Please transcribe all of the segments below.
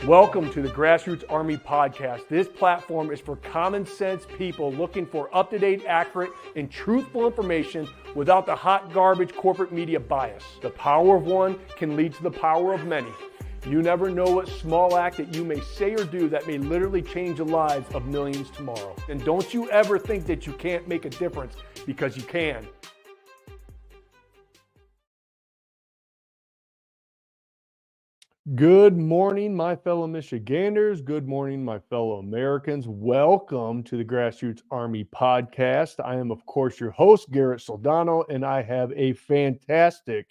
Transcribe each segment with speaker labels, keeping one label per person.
Speaker 1: Welcome to the Grassroots Army podcast. This platform is for common sense people looking for up-to-date, accurate, and truthful information without the hot garbage corporate media bias. The power of one can lead to the power of many. You never know what small act that you may say or do that may literally change the lives of millions tomorrow. And don't you ever think that you can't make a difference, because you can. Good morning, my fellow Michiganders. Good morning, my fellow Americans. Welcome to the Grassroots Army podcast. I am, of course, your host, Garrett Soldano, and I have a fantastic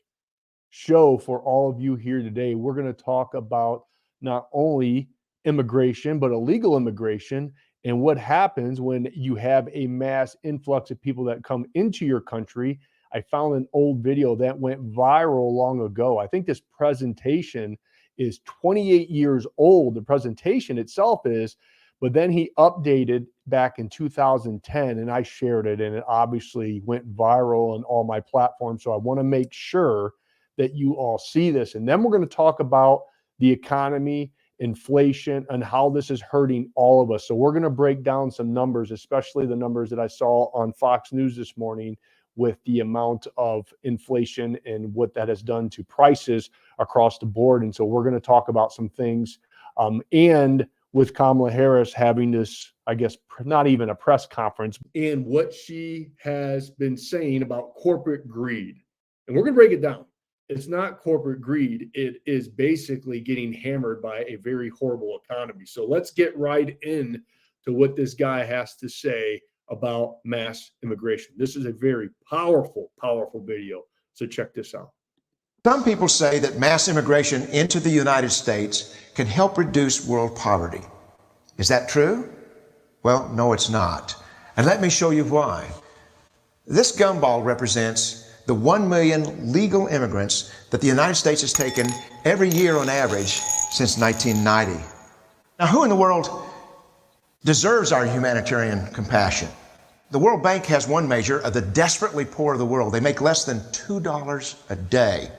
Speaker 1: show for all of you here today. We're going to talk about not only immigration, but illegal immigration and what happens when you have a mass influx of people that come into your country. I found an old video that went viral long ago. I think this presentation is 28 years old. The presentation itself is, but then he updated back in 2010 and I shared it, and it obviously went viral on all my platforms. So I want to make sure that you all see this. And then we're going to talk about the economy, inflation, and how this is hurting all of us. So we're going to break down some numbers, especially the numbers that I saw on Fox News this morning with the amount of inflation and what that has done to prices across the board. And so we're going to talk about some things. And with Kamala Harris having this, I guess, not even a press conference, and what she has been saying about corporate greed. And we're going to break it down. It's not corporate greed. It is basically getting hammered by a very horrible economy. So let's get right in to what this guy has to say about mass immigration. This is a very powerful, powerful video. So check this out.
Speaker 2: Some people say that mass immigration into the United States can help reduce world poverty. Is that true? Well, no, it's not. And let me show you why. This gumball represents the 1 million legal immigrants that the United States has taken every year on average since 1990. Now, who in the world deserves our humanitarian compassion? The World Bank has one measure of the desperately poor of the world. They make less than $2 a day.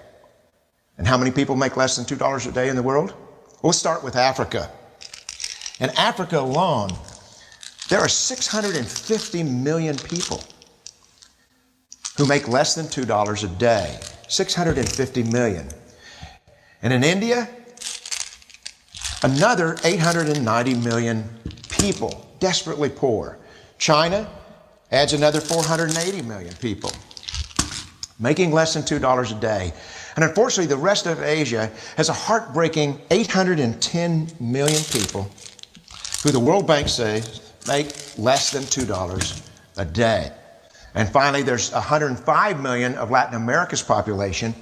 Speaker 2: And how many people make less than $2 a day in the world? We'll start with Africa. In Africa alone, there are 650 million people who make less than $2 a day. 650 million. And in India, another 890 million people, desperately poor. China adds another 480 million people, making less than $2 a day. And unfortunately, the rest of Asia has a heartbreaking 810 million people who the World Bank says make less than $2 a day. And finally, there's 105 million of Latin America's population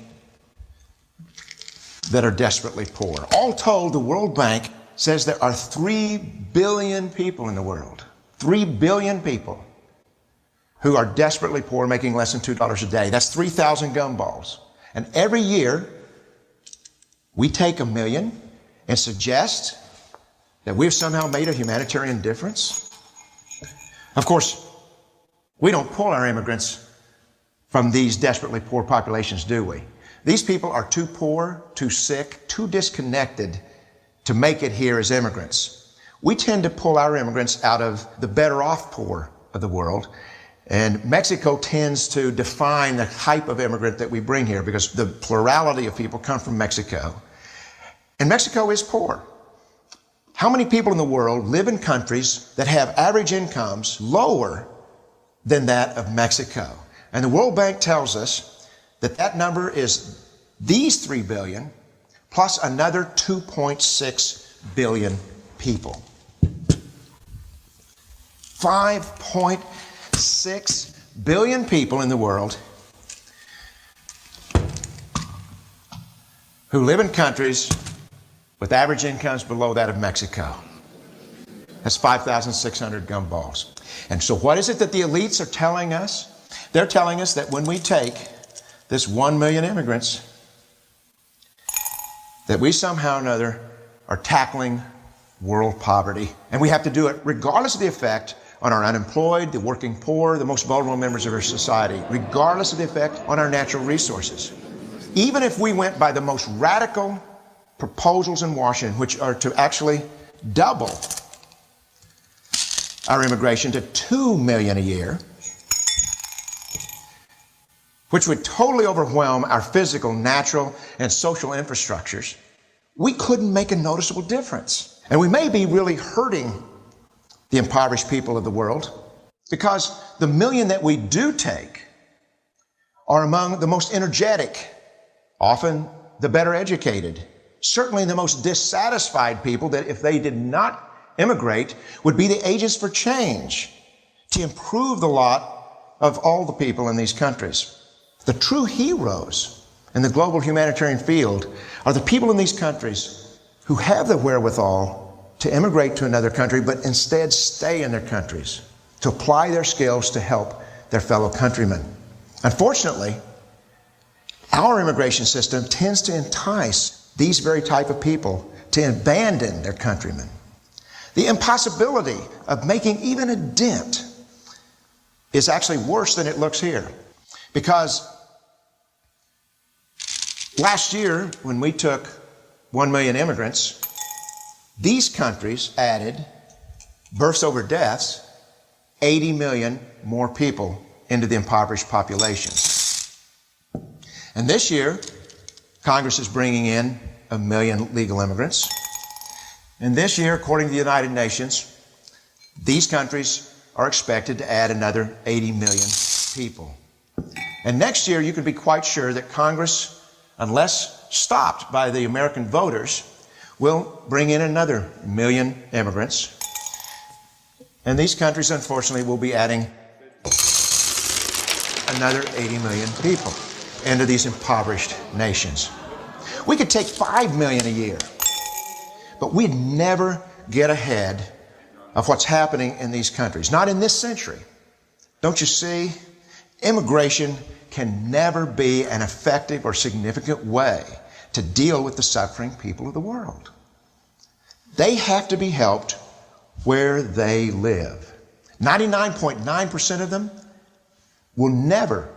Speaker 2: that are desperately poor. All told, the World Bank says there are 3 billion people in the world, 3 billion people who are desperately poor, making less than $2 a day. That's 3,000 gumballs. And every year, we take 1 million and suggest that we've somehow made a humanitarian difference. Of course, we don't pull our immigrants from these desperately poor populations, do we? These people are too poor, too sick, too disconnected to make it here as immigrants. We tend to pull our immigrants out of the better off poor of the world. And Mexico tends to define the type of immigrant that we bring here because the plurality of people come from Mexico. And Mexico is poor. How many people in the world live in countries that have average incomes lower than that of Mexico? And the World Bank tells us that that number is these 3 billion plus another 2.6 billion people. 5.6 billion people in the world who live in countries with average incomes below that of Mexico. That's 5,600 gumballs. And so what is it that the elites are telling us? They're telling us that when we take this 1 million immigrants, that we somehow or another are tackling world poverty. And we have to do it regardless of the effect on our unemployed, the working poor, the most vulnerable members of our society, regardless of the effect on our natural resources. Even if we went by the most radical proposals in Washington which are to actually double our immigration to 2 million a year, which would totally overwhelm our physical, natural, and social infrastructures, we couldn't make a noticeable difference. And we may be really hurting the impoverished people of the world because the million that we do take are among the most energetic, often the better educated, certainly the most dissatisfied people that if they did not immigrate would be the agents for change to improve the lot of all the people in these countries. The true heroes in the global humanitarian field are the people in these countries who have the wherewithal to immigrate to another country, but instead stay in their countries to apply their skills to help their fellow countrymen. Unfortunately, our immigration system tends to entice these very type of people to abandon their countrymen. The impossibility of making even a dent is actually worse than it looks here. Because last year, when we took 1 million immigrants, these countries added, births over deaths, 80 million more people into the impoverished populations. And this year, Congress is bringing in 1 million legal immigrants. And this year, according to the United Nations, these countries are expected to add another 80 million people. And next year, you can be quite sure that Congress, unless stopped by the American voters, will bring in another 1 million immigrants. And these countries, unfortunately, will be adding another 80 million people into these impoverished nations. We could take 5 million a year, but we'd never get ahead of what's happening in these countries. Not in this century. Don't you see? Immigration can never be an effective or significant way to deal with the suffering people of the world. They have to be helped where they live. 99.9% of them will never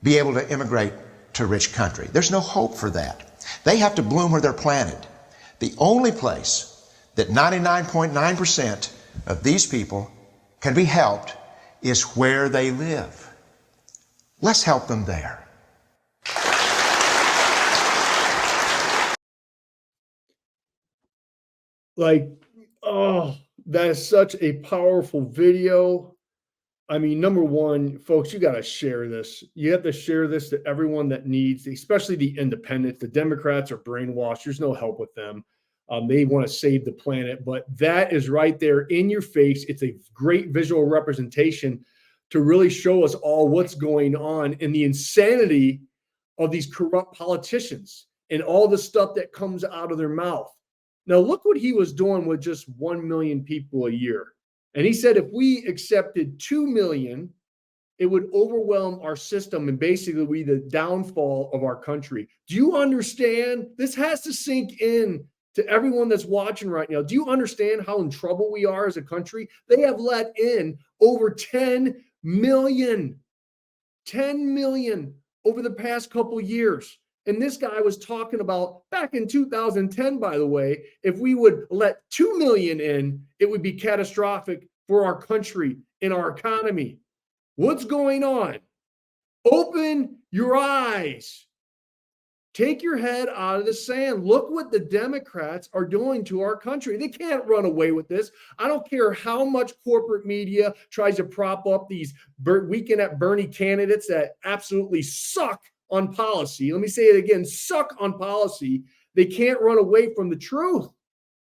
Speaker 2: be able to immigrate to a rich country. There's no hope for that. They have to bloom where they're planted. The only place that 99.9% of these people can be helped is where they live. Let's help them there.
Speaker 1: Like, oh, that is such a powerful video. I mean, number one, folks, you got to share this. You have to share this to everyone that needs, especially the independents. The Democrats are brainwashed. There's no help with them. They want to save the planet, but that is right there in your face. It's a great visual representation to really show us all what's going on and the insanity of these corrupt politicians and all the stuff that comes out of their mouth. Now, look what he was doing with just 1 million people a year. And he said if we accepted 2 million, it would overwhelm our system and basically be the downfall of our country. Do you understand? This has to sink in to everyone that's watching right now. Do you understand how in trouble we are as a country? They have let in over 10 million over the past couple years. And this guy was talking about back in 2010, by the way, if we would let 2 million in, it would be catastrophic for our country and our economy. What's going on? Open your eyes. Take your head out of the sand. Look what the Democrats are doing to our country. They can't run away with this. I don't care how much corporate media tries to prop up these weekend at Bernie candidates that absolutely suck on policy. Let me say it again, suck on policy. They can't run away from the truth.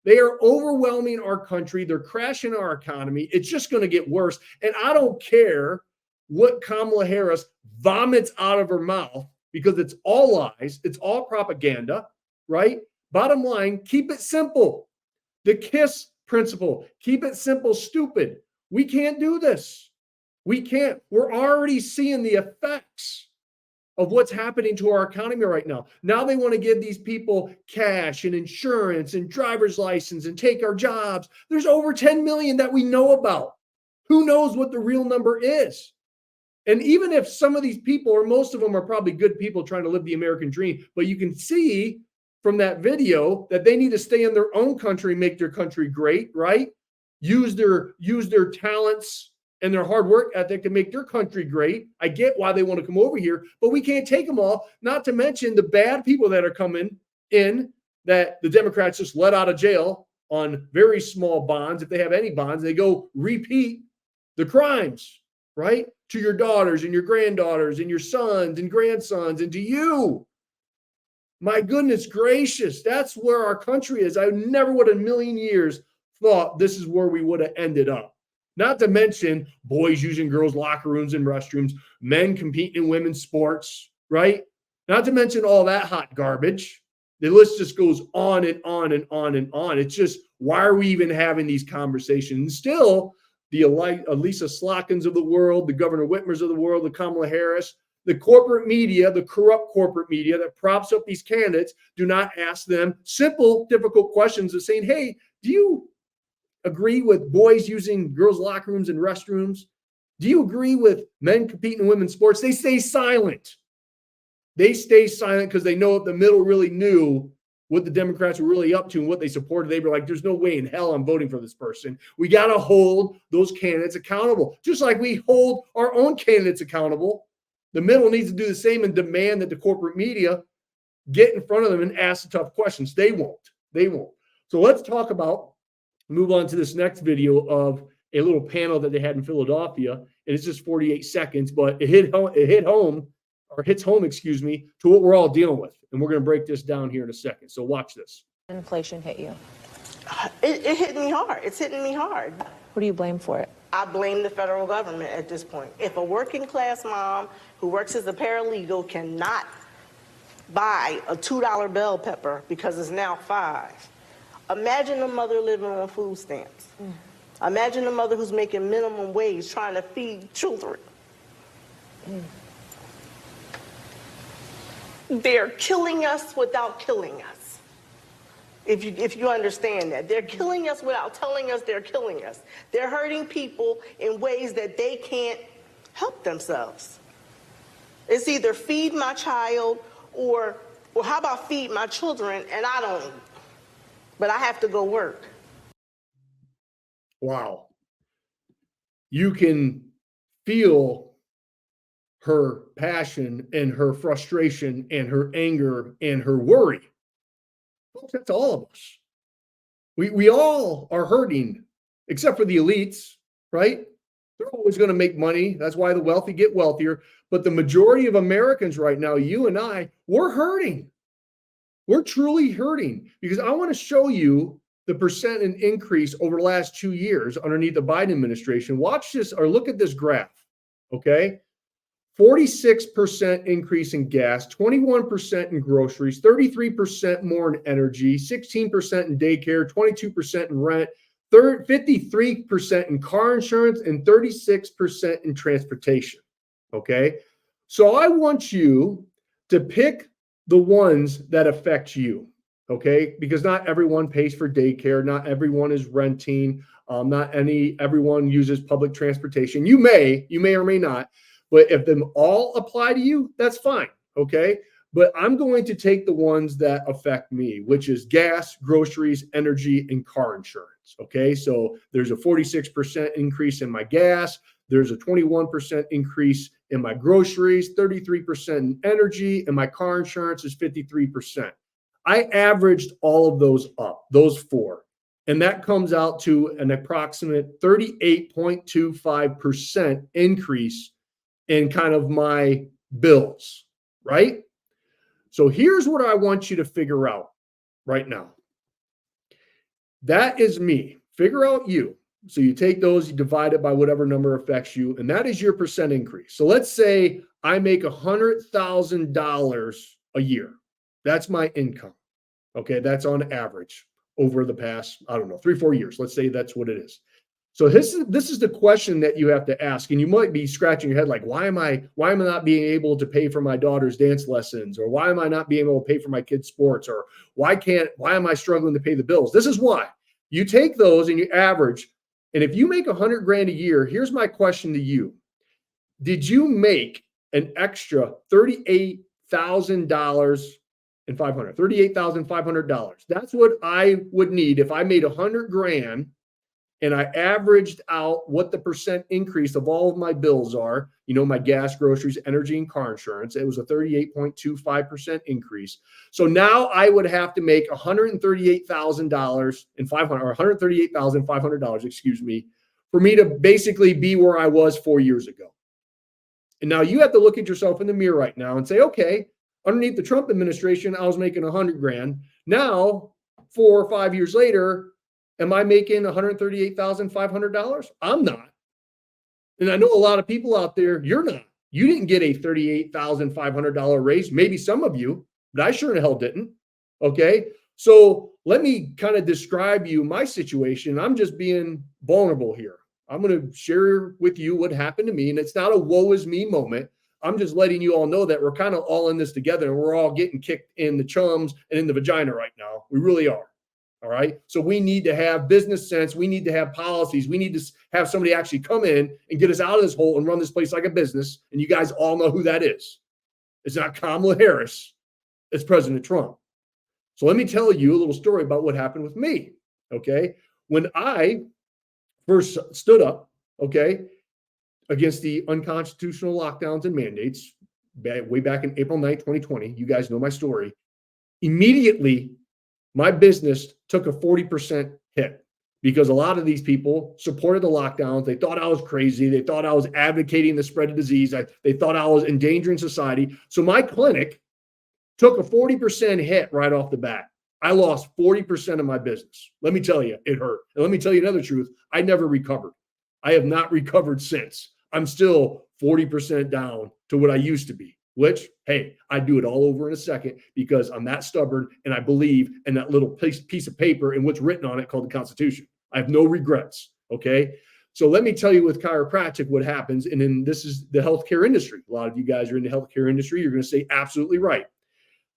Speaker 1: They are overwhelming our country. They're crashing our economy. It's just going to get worse. And I don't care what Kamala Harris vomits out of her mouth, because it's all lies. It's all propaganda, right? Bottom line, keep it simple. The KISS principle, keep it simple, stupid. We can't do this. We can't. We're already seeing the effects of what's happening to our economy right now. Now they want to give these people cash and insurance and driver's license and take our jobs. There's over 10 million that we know about. Who knows what the real number is? And even if some of these people, or most of them, are probably good people trying to live the American dream, but you can see from that video that they need to stay in their own country, make their country great, right? Use their talents and their hard work ethic to make their country great. I get why they want to come over here, but we can't take them all, not to mention the bad people that are coming in that the Democrats just let out of jail on very small bonds. If they have any bonds, they go repeat the crimes, right? To your daughters and your granddaughters and your sons and grandsons and to you. My goodness gracious, that's where our country is. I never would in a million years thought this is where we would have ended up. Not to mention boys using girls' locker rooms and restrooms, men competing in women's sports, right? Not to mention all that hot garbage. The list just goes on and on and on and on. It's just, why are we even having these conversations? Still, the Elisa Slockins of the world, the Governor Whitmers of the world, the Kamala Harris, the corporate media, the corrupt corporate media that props up these candidates, do not ask them simple, difficult questions of saying, hey, do you agree with boys using girls' locker rooms and restrooms? Do you agree with men competing in women's sports? They stay silent. They stay silent because they know if the middle really knew what the Democrats were really up to and what they supported, they were like, there's no way in hell I'm voting for this person. We got to hold those candidates accountable, just like we hold our own candidates accountable. The middle needs to do the same and demand that the corporate media get in front of them and ask the tough questions. They won't. They won't. So let's move on to this next video of a little panel that they had in Philadelphia. And it's just 48 seconds, but it hits home, to what we're all dealing with. And we're going to break this down here in a second. So watch this.
Speaker 3: Inflation hit you?
Speaker 4: It hit me hard. It's hitting me hard.
Speaker 3: Who do you blame for it?
Speaker 4: I blame the federal government at this point. If a working class mom who works as a paralegal cannot buy a $2 bell pepper because it's now $5, imagine a mother living on food stamps. Imagine a mother who's making minimum wage trying to feed children. They're killing us without killing us. If you understand that. They're killing us without telling us they're killing us. They're hurting people in ways that they can't help themselves. It's either feed my child or how about feed my children and I don't eat, but I have to go work.
Speaker 1: Wow. You can feel her passion and her frustration and her anger and her worry. Folks, that's all of us. We all are hurting, except for the elites, right? They're always going to make money. That's why the wealthy get wealthier. But the majority of Americans right now, you and I, we're hurting. We're truly hurting, because I want to show you the percent in increase over the last 2 years underneath the Biden administration. Watch this, or look at this graph, okay? 46% increase in gas, 21% in groceries, 33% more in energy, 16% in daycare, 22% in rent, 53% in car insurance, and 36% in transportation. Okay. So I want you to pick the ones that affect you. Okay. Because not everyone pays for daycare. Not everyone is renting. Everyone uses public transportation. You may or may not. But if them all apply to you, that's fine, okay? But I'm going to take the ones that affect me, which is gas, groceries, energy, and car insurance, okay? So there's a 46% increase in my gas. There's a 21% increase in my groceries, 33% in energy, and my car insurance is 53%. I averaged all of those up, those four, and that comes out to an approximate 38.25% increase in kind of my bills, right? So here's what I want you to figure out right now. That is me. Figure out you. So you take those, you divide it by whatever number affects you, and that is your percent increase. So let's say I make $100,000 a year. That's my income. Okay, that's on average over the past, 3-4 years. Let's say that's what it is. So this is the question that you have to ask, and you might be scratching your head like, why am I not being able to pay for my daughter's dance lessons, or why am I not being able to pay for my kids' sports, or why am I struggling to pay the bills? This is why. You take those and you average, and if you make $100,000 a year, here's my question to you: did you make an extra $38,000 $38,500. That's what I would need if I made 100 grand and I averaged out what the percent increase of all of my bills are, my gas, groceries, energy, and car insurance. It was a 38.25% increase. So now I would have to make $138,500 or $138,500, excuse me, for me to basically be where I was 4 years ago. And now you have to look at yourself in the mirror right now and say, okay, underneath the Trump administration, I was making 100 grand. Now, 4 or 5 years later, am I making $138,500? I'm not. And I know a lot of people out there, you're not. You didn't get a $38,500 raise. Maybe some of you, but I sure in hell didn't. Okay. So let me kind of describe you my situation. I'm just being vulnerable here. I'm going to share with you what happened to me. And it's not a woe is me moment. I'm just letting you all know that we're kind of all in this together and we're all getting kicked in the chums and in the vagina right now. We really are. All right. So we need to have business sense. We need to have policies. We need to have somebody actually come in and get us out of this hole and run this place like a business. And you guys all know who that is. It's not Kamala Harris. It's President Trump. So let me tell you a little story about what happened with me. Okay. When I first stood up, okay, against the unconstitutional lockdowns and mandates way back in April 9th, 2020, you guys know my story. Immediately, my business took a 40% hit because a lot of these people supported the lockdowns. They thought I was crazy. They thought I was advocating the spread of disease. They thought I was endangering society. So my clinic took a 40% hit right off the bat. I lost 40% of my business. Let me tell you, it hurt. And let me tell you another truth. I never recovered. I have not recovered since. I'm still 40% down to what I used to be, which, hey, I'd do it all over in a second because I'm that stubborn and I believe in that little piece of paper and what's written on it called the Constitution. I have no regrets, okay? So let me tell you with chiropractic what happens, and then this is the healthcare industry. A lot of you guys are in the healthcare industry. You're going to say absolutely right.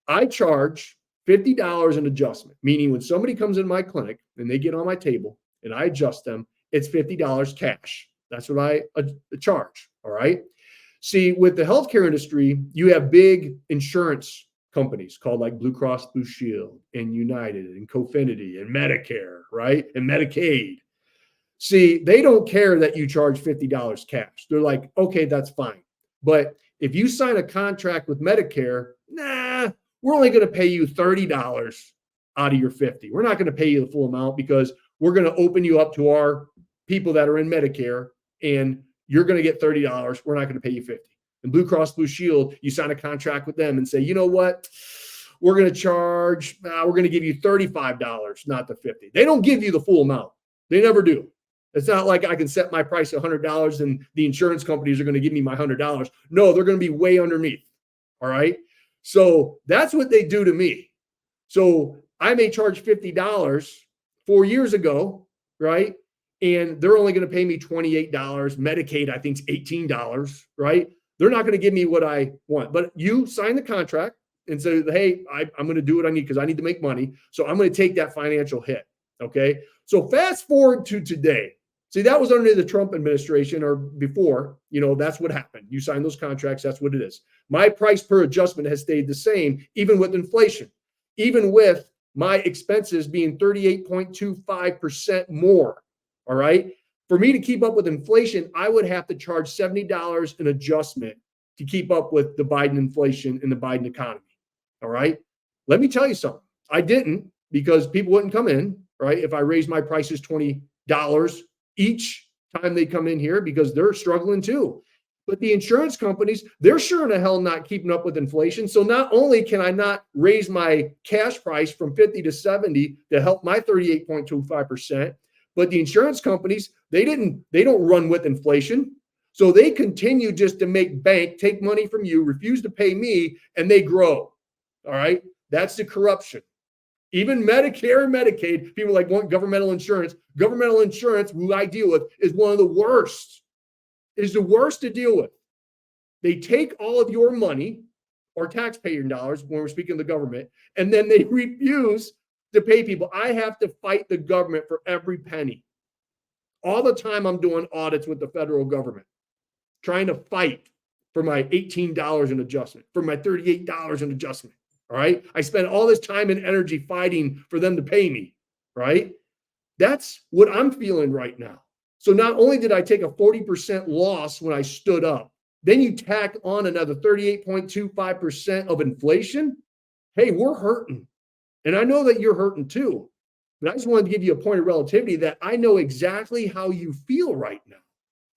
Speaker 1: I charge $50 an adjustment, meaning when somebody comes in my clinic and they get on my table and I adjust them, it's $50 cash. That's what I charge, all right? See, with the healthcare industry, you have big insurance companies called like Blue Cross Blue Shield and United and Cofinity and Medicare, right? And Medicaid. See, they don't care that you charge $50 cash. They're like, okay, that's fine. But if you sign a contract with Medicare, we're only going to pay you $30 out of your $50. We're not going to pay you the full amount because we're going to open you up to our people that are in Medicare and you're going to get $30. We're not going to pay you $50. And Blue Cross Blue Shield, you sign a contract with them and say, you know what? We're going to give you $35, not the $50. They don't give you the full amount. They never do. It's not like I can set my price at $100 and the insurance companies are going to give me my $100. No, they're going to be way underneath. All right. So that's what they do to me. So I may charge $50 4 years ago, right? And they're only going to pay me $28. Medicaid, I think, is $18, right? They're not going to give me what I want. But you sign the contract and say, hey, I'm going to do what I need because I need to make money. So I'm going to take that financial hit, okay? So fast forward to today. See, that was under the Trump administration or before, that's what happened. You sign those contracts, that's what it is. My price per adjustment has stayed the same, even with inflation, even with my expenses being 38.25% more. All right. For me to keep up with inflation, I would have to charge $70 an adjustment to keep up with the Biden inflation and the Biden economy. All right. Let me tell you something. I didn't because people wouldn't come in, right? If I raised my prices $20 each time they come in here because they're struggling too. But the insurance companies, they're sure in the hell not keeping up with inflation. So not only can I not raise my cash price from 50 to 70 to help my 38.25%, but the insurance companies, they don't run with inflation. So they continue just to make bank, take money from you, refuse to pay me, and they grow. All right. That's the corruption. Even Medicare and Medicaid, people want governmental insurance. Governmental insurance, who I deal with, is one of the worst. Is the worst to deal with. They take all of your money or taxpayer dollars when we're speaking of the government, and then they refuse to pay people. I have to fight the government for every penny. All the time I'm doing audits with the federal government, trying to fight for my $18 in adjustment, for my $38 in adjustment. All right. I spent all this time and energy fighting for them to pay me. Right. That's what I'm feeling right now. So not only did I take a 40% loss when I stood up, then you tack on another 38.25% of inflation. Hey, we're hurting. And I know that you're hurting too. But I just wanted to give you a point of relativity that I know exactly how you feel right now.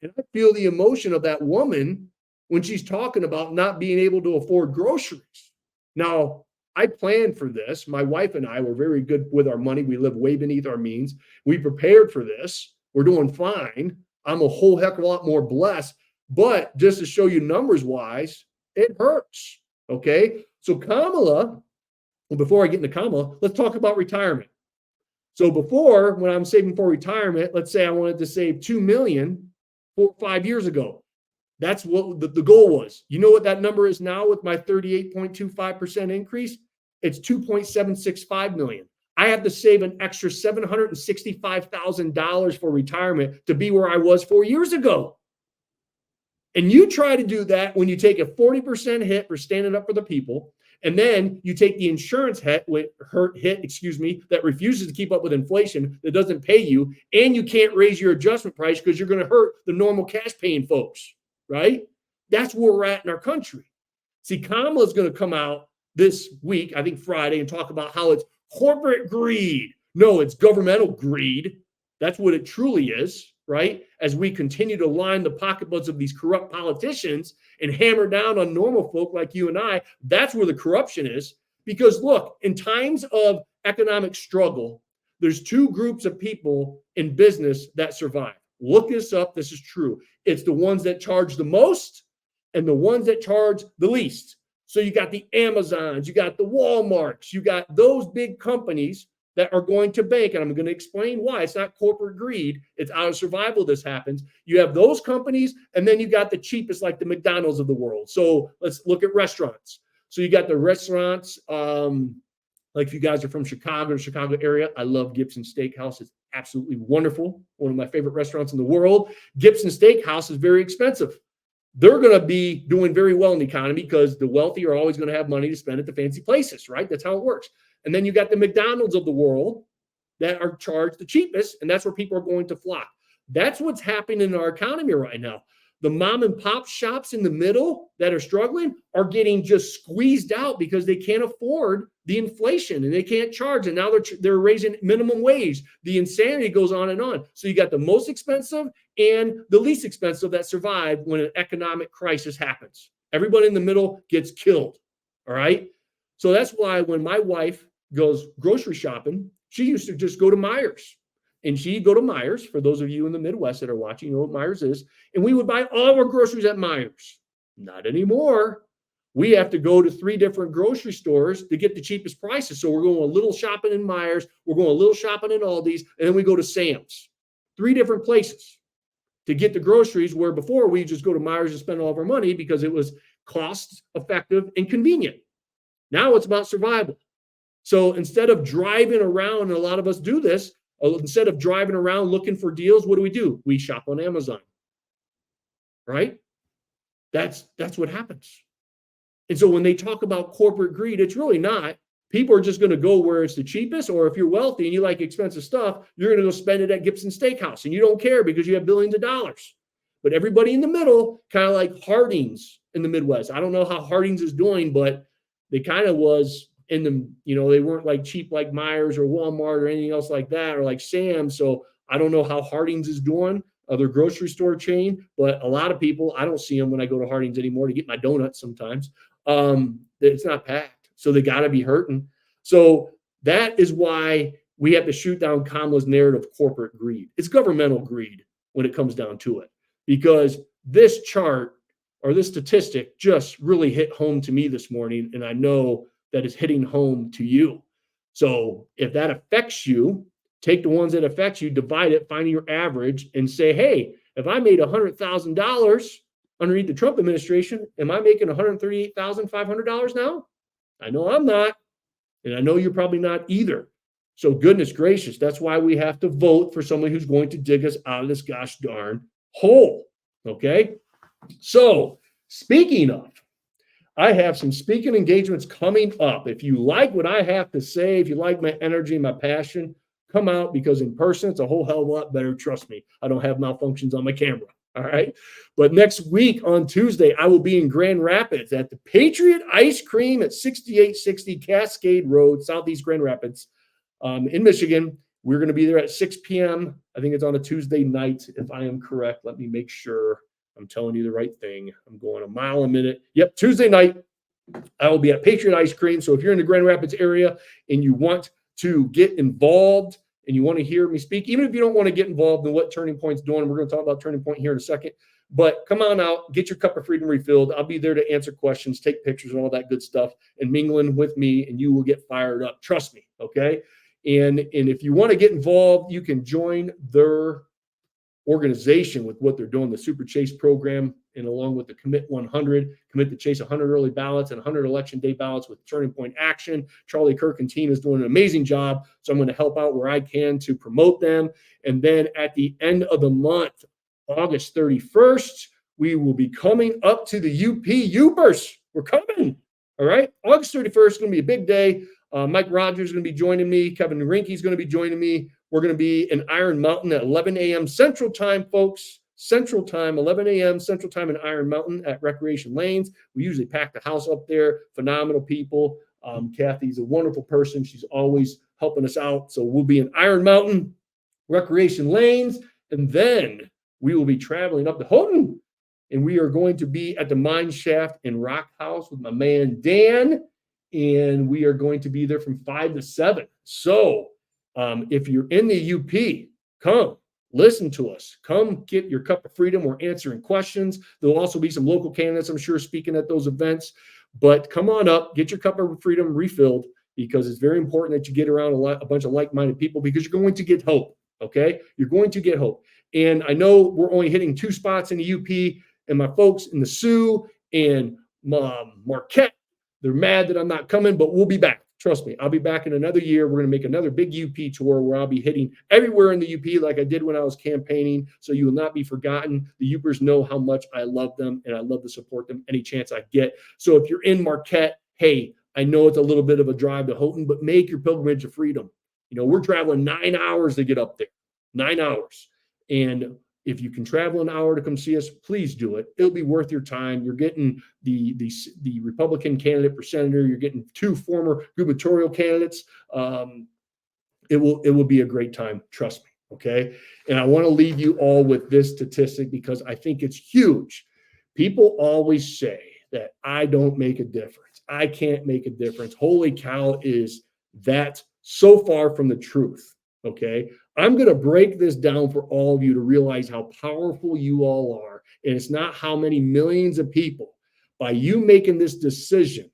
Speaker 1: And I feel the emotion of that woman when she's talking about not being able to afford groceries. Now, I planned for this. My wife and I were very good with our money. We live way beneath our means. We prepared for this. We're doing fine. I'm a whole heck of a lot more blessed. But just to show you numbers wise, it hurts. Okay. So Kamala, well, before I get into Kamala, let's talk about retirement. So before, when I'm saving for retirement, let's say I wanted to save $2 million 4 or 5 years ago. That's what the goal was. You know what that number is now with my 38.25% increase? It's $2.765 million. I have to save an extra $765,000 for retirement to be where I was 4 years ago. And you try to do that when you take a 40% hit for standing up for the people, and then you take the insurance hit, that refuses to keep up with inflation, that doesn't pay you, and you can't raise your adjustment price because you're going to hurt the normal cash paying folks, right? That's where we're at in our country. See, Kamala's going to come out this week, I think Friday, and talk about how it's corporate greed. No, it's governmental greed. That's what it truly is, right? As we continue to line the pocketbooks of these corrupt politicians and hammer down on normal folk like you and I, that's where the corruption is. Because look, in times of economic struggle, there's two groups of people in business that survive. Look this up. This is true. It's the ones that charge the most and the ones that charge the least. So you got the Amazons, you got the Walmarts, you got those big companies that are going to bank. And I'm going to explain why. It's not corporate greed. It's out of survival this happens. You have those companies, and then you got the cheapest, like the McDonald's of the world. So let's look at restaurants. So you got the restaurants, like if you guys are from Chicago or Chicago area, I love Gibson Steakhouse. It's absolutely wonderful. One of my favorite restaurants in the world. Gibson Steakhouse is very expensive. They're going to be doing very well in the economy because the wealthy are always going to have money to spend at the fancy places, right? That's how it works. And then you got the McDonald's of the world that are charged the cheapest, and that's where people are going to flock. That's what's happening in our economy right now. The mom and pop shops in the middle that are struggling are getting just squeezed out because they can't afford the inflation and they can't charge. And now they're raising minimum wage. The insanity goes on and on. So you got the most expensive and the least expensive that survive when an economic crisis happens. Everybody in the middle gets killed. All right. So that's why when my wife goes grocery shopping, she used to just go to Myers. And she'd go to Myers, for those of you in the Midwest that are watching, you know what Myers is. And we would buy all our groceries at Myers. Not anymore. We have to go to 3 different grocery stores to get the cheapest prices. So we're going a little shopping in Myers, we're going a little shopping in Aldi's, and then we go to Sam's. 3 different places to get the groceries, where before we just go to Myers and spend all of our money because it was cost effective and convenient. Now it's about survival. So instead of driving around, and a lot of us do this, instead of driving around looking for deals, what do? We shop on Amazon, right? That's what happens. And so when they talk about corporate greed, it's really not. People are just going to go where it's the cheapest, or if you're wealthy and you like expensive stuff, you're going to go spend it at Gibson Steakhouse, and you don't care because you have billions of dollars. But everybody in the middle, kind of like Harding's in the Midwest. I don't know how Harding's is doing, but they kind of was in the, they weren't like cheap like Myers or Walmart or anything else like that, or like Sam's. So I don't know how Harding's is doing, other grocery store chain, but a lot of people, I don't see them when I go to Harding's anymore to get my donuts sometimes. It's not packed. So they got to be hurting. So that is why we have to shoot down Kamala's narrative of corporate greed. It's governmental greed when it comes down to it, because this chart or this statistic just really hit home to me this morning. And I know that is hitting home to you. So if that affects you, take the ones that affect you, divide it, find your average, and say, hey, if I made $100,000 underneath the Trump administration, am I making $138,500 now? I know I'm not. And I know you're probably not either. So goodness gracious, that's why we have to vote for someone who's going to dig us out of this gosh darn hole. Okay. So speaking of, I have some speaking engagements coming up. If you like what I have to say, if you like my energy, my passion, come out, because in person, it's a whole hell of a lot better. Trust me. I don't have malfunctions on my camera. All right. But next week on Tuesday, I will be in Grand Rapids at the Patriot Ice Cream at 6860 Cascade Road, Southeast Grand Rapids, in Michigan. We're going to be there at 6 p.m. I think it's on a Tuesday night, if I am correct. Let me make sure I'm telling you the right thing. I'm going a mile a minute. Yep, Tuesday night, I will be at Patriot Ice Cream. So if you're in the Grand Rapids area and you want to get involved and you want to hear me speak, even if you don't want to get involved in what Turning Point's doing, we're going to talk about Turning Point here in a second. But come on out, get your cup of freedom refilled. I'll be there to answer questions, take pictures, and all that good stuff, and mingling with me, and you will get fired up. Trust me, okay? And if you want to get involved, you can join their organization with what they're doing, the Super Chase program, and along with the Commit 100, commit to chase 100 early ballots and 100 election day ballots with Turning Point Action. Charlie Kirk and team is doing an amazing job, so I'm going to help out where I can to promote them. And then at the end of the month, August 31st, we will be coming up to the UP Yoopers. We're coming. All right. August 31st is going to be a big day. Mike Rogers is going to be joining me. Kevin Rinke is going to be joining me. We're going to be in Iron Mountain at 11 a.m. Central Time, folks. Central Time, 11 a.m. Central Time in Iron Mountain at Recreation Lanes. We usually pack the house up there. Phenomenal people. Kathy's a wonderful person. She's always helping us out. So we'll be in Iron Mountain, Recreation Lanes, and then we will be traveling up to Houghton, and we are going to be at the Mine Shaft and Rock House with my man Dan, and we are going to be there from 5 to 7. So if you're in the UP, come listen to us. Come get your cup of freedom. We're answering questions. There'll also be some local candidates, I'm sure, speaking at those events. But come on up, get your cup of freedom refilled, because it's very important that you get around a bunch of like-minded people, because you're going to get hope, okay? You're going to get hope. And I know we're only hitting 2 spots in the UP, and my folks in the Sioux and Marquette, they're mad that I'm not coming, but we'll be back. Trust me, I'll be back in another year. We're going to make another big UP tour where I'll be hitting everywhere in the UP like I did when I was campaigning, so you will not be forgotten. The Yoopers know how much I love them, and I love to support them any chance I get. So if you're in Marquette, hey, I know it's a little bit of a drive to Houghton, but make your pilgrimage of freedom. You know, we're traveling 9 hours to get up there, 9 hours. And if you can travel an hour to come see us, please do it. It'll be worth your time. You're getting the Republican candidate for senator. You're getting 2 former gubernatorial candidates. It will be a great time. Trust me. Okay. And I want to leave you all with this statistic, because I think it's huge. People always say that I don't make a difference. I can't make a difference. Holy cow, is that so far from the truth? Okay. I'm going to break this down for all of you to realize how powerful you all are. And it's not how many millions of people, by you making this decision,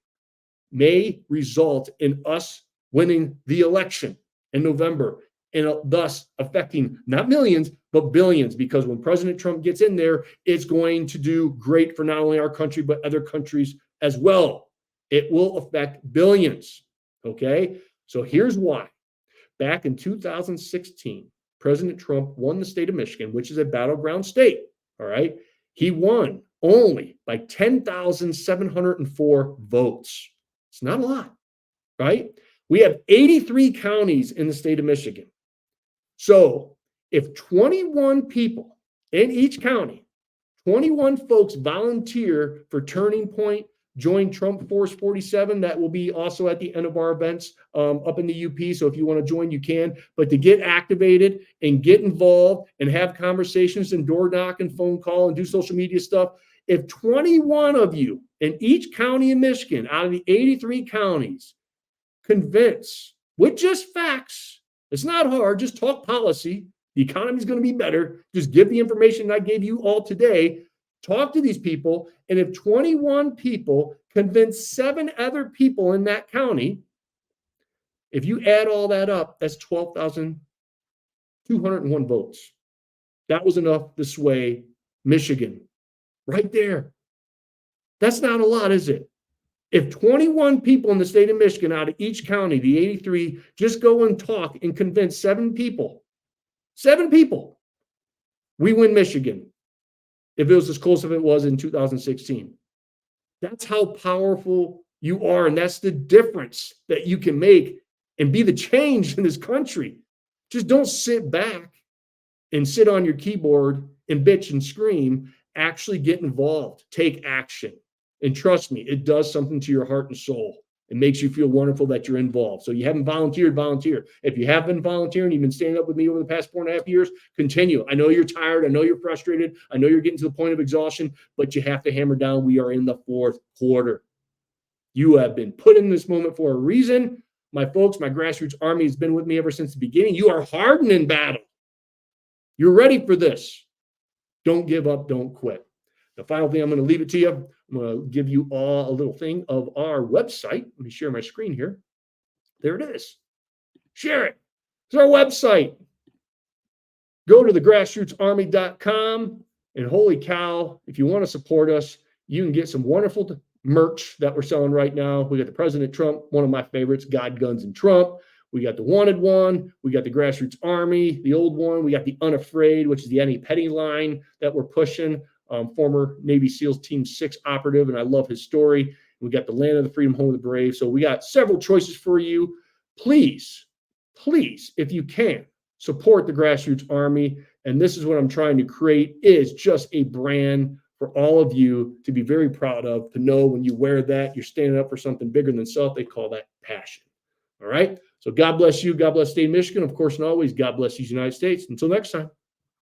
Speaker 1: may result in us winning the election in November, and thus affecting not millions, but billions. Because when President Trump gets in there, it's going to do great for not only our country, but other countries as well. It will affect billions. Okay. So here's why. Back in 2016, President Trump won the state of Michigan, which is a battleground state. All right. He won only by 10,704 votes. It's not a lot, right? We have 83 counties in the state of Michigan. So if 21 people in each county, 21 folks volunteer for Turning Point, join Trump Force 47. That will be also at the end of our events up in the UP. So if you want to join, you can. But to get activated and get involved and have conversations and door knock and phone call and do social media stuff, if 21 of you in each county in Michigan out of the 83 counties convince with just facts, it's not hard, just talk policy, the economy is going to be better, just give the information I gave you all today. Talk to these people, and if 21 people convince 7 other people in that county, if you add all that up, that's 12,201 votes. That was enough to sway Michigan right there. That's not a lot, is it? If 21 people in the state of Michigan out of each county, the 83, just go and talk and convince 7 people, we win Michigan. If it was as close as it was in 2016. That's how powerful you are. And that's the difference that you can make and be the change in this country. Just don't sit back and sit on your keyboard and bitch and scream. Actually get involved, take action. And trust me, it does something to your heart and soul. It makes you feel wonderful that you're involved. So you haven't volunteered, volunteer. If you have been volunteering, you've been standing up with me over the past 4.5 years, continue. I know you're tired. I know you're frustrated. I know you're getting to the point of exhaustion, but you have to hammer down. We are in the fourth quarter. You have been put in this moment for a reason. My folks, my Grassroots Army has been with me ever since the beginning. You are hardened in battle. You're ready for this. Don't give up. Don't quit. The final thing, I'm going to leave it to you. I'm going to give you all a little thing of our website. Let me share my screen here. There it is. Share it. It's our website. Go to thegrassrootsarmy.com, and holy cow, if you want to support us, you can get some wonderful merch that we're selling right now. We got the President Trump, one of my favorites, God, Guns, and Trump. We got the Wanted one. We got the Grassroots Army, the old one. We got the Unafraid, which is the Any Petty line that we're pushing. Former Navy SEALs Team 6 operative, and I love his story. We got the Land of the Freedom, Home of the Brave. So we got several choices for you. Please, if you can, support the Grassroots Army. And this is what I'm trying to create, is just a brand for all of you to be very proud of, to know when you wear that, you're standing up for something bigger than self. They call that passion. All right. So God bless you. God bless the state of Michigan. Of course, and always, God bless these United States. Until next time.